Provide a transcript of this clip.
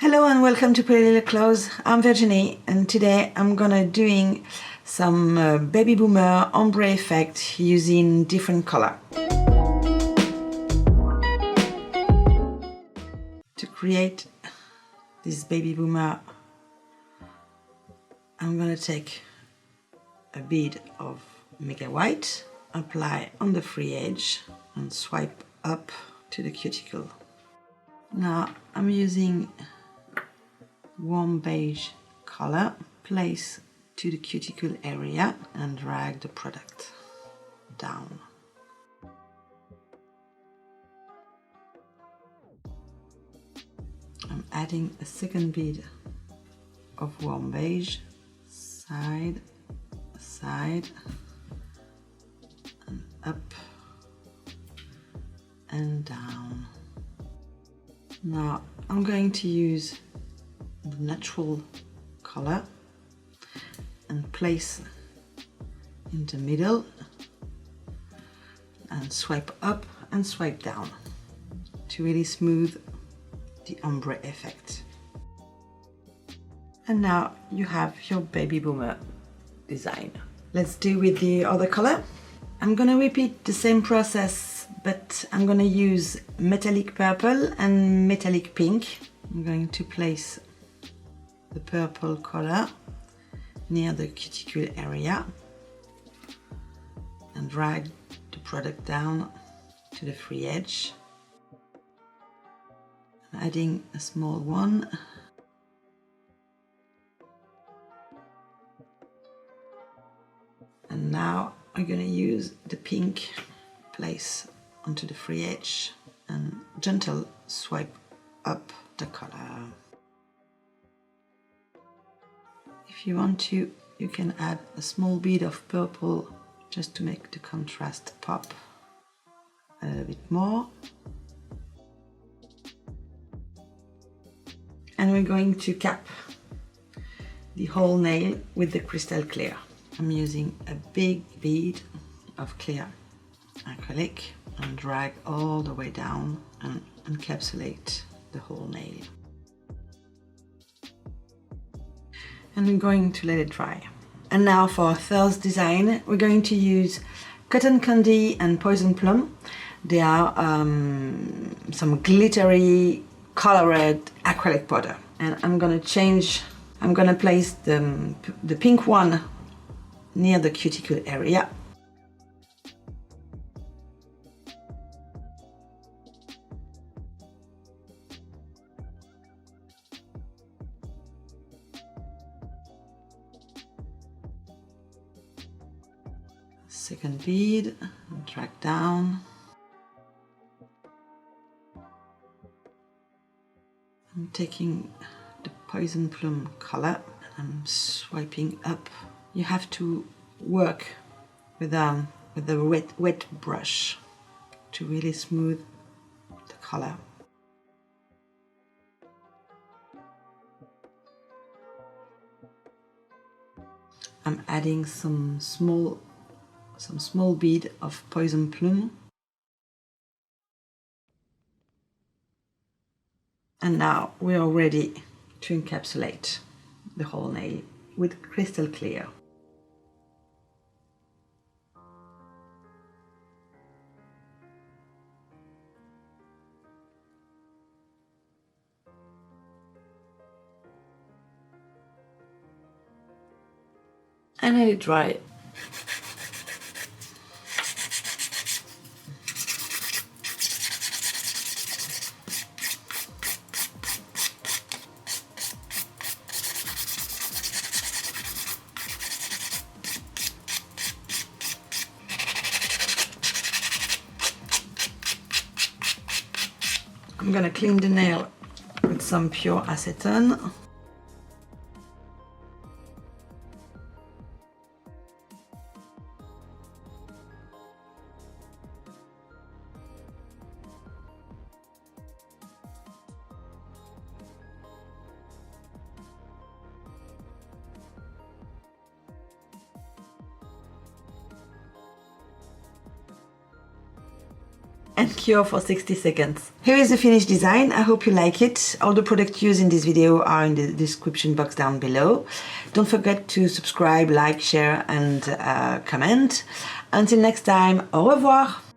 Hello and welcome to Pretty Little Clothes. I'm Virginie and today I'm gonna doing some baby boomer ombre effect using different color. To create this baby boomer, I'm gonna take a bead of mega white, apply on the free edge and swipe up to the cuticle. Now I'm using Warm Beige color, place to the cuticle area and drag the product down. I'm adding a second bead of Warm Beige, side, side, and up and down. Now I'm going to use the natural color and place in the middle and swipe up and swipe down to really smooth the ombre effect. And now you have your baby boomer design. Let's do with the other color. I'm gonna repeat the same process, but I'm gonna use metallic purple and metallic pink. I'm going to place the purple color near the cuticle area and drag the product down to the free edge. I'm adding a small one and now I'm going to use the pink, place onto the free edge and gentle swipe up the color. If you want to, you can add a small bead of purple just to make the contrast pop a little bit more. And we're going to cap the whole nail with the crystal clear. I'm using a big bead of clear acrylic and drag all the way down and encapsulate the whole nail. And we're going to let it dry. And now for our third design, we're going to use Cotton Candy and Poison Plum. They are some glittery colored acrylic powder. And I'm gonna place the pink one near the cuticle area. Second bead, drag down. I'm taking the Poison Plum color and I'm swiping up. You have to work with a wet brush to really smooth the color. I'm adding some small bead of Poison Plum. And now we are ready to encapsulate the whole nail with crystal clear. And let it dry. I'm gonna clean the nail with some pure acetone. and cure for 60 seconds. Here is the finished design. I hope you like it. All the products used in this video are in the description box down below. Don't forget to subscribe, like, share and comment. Until next time, au revoir!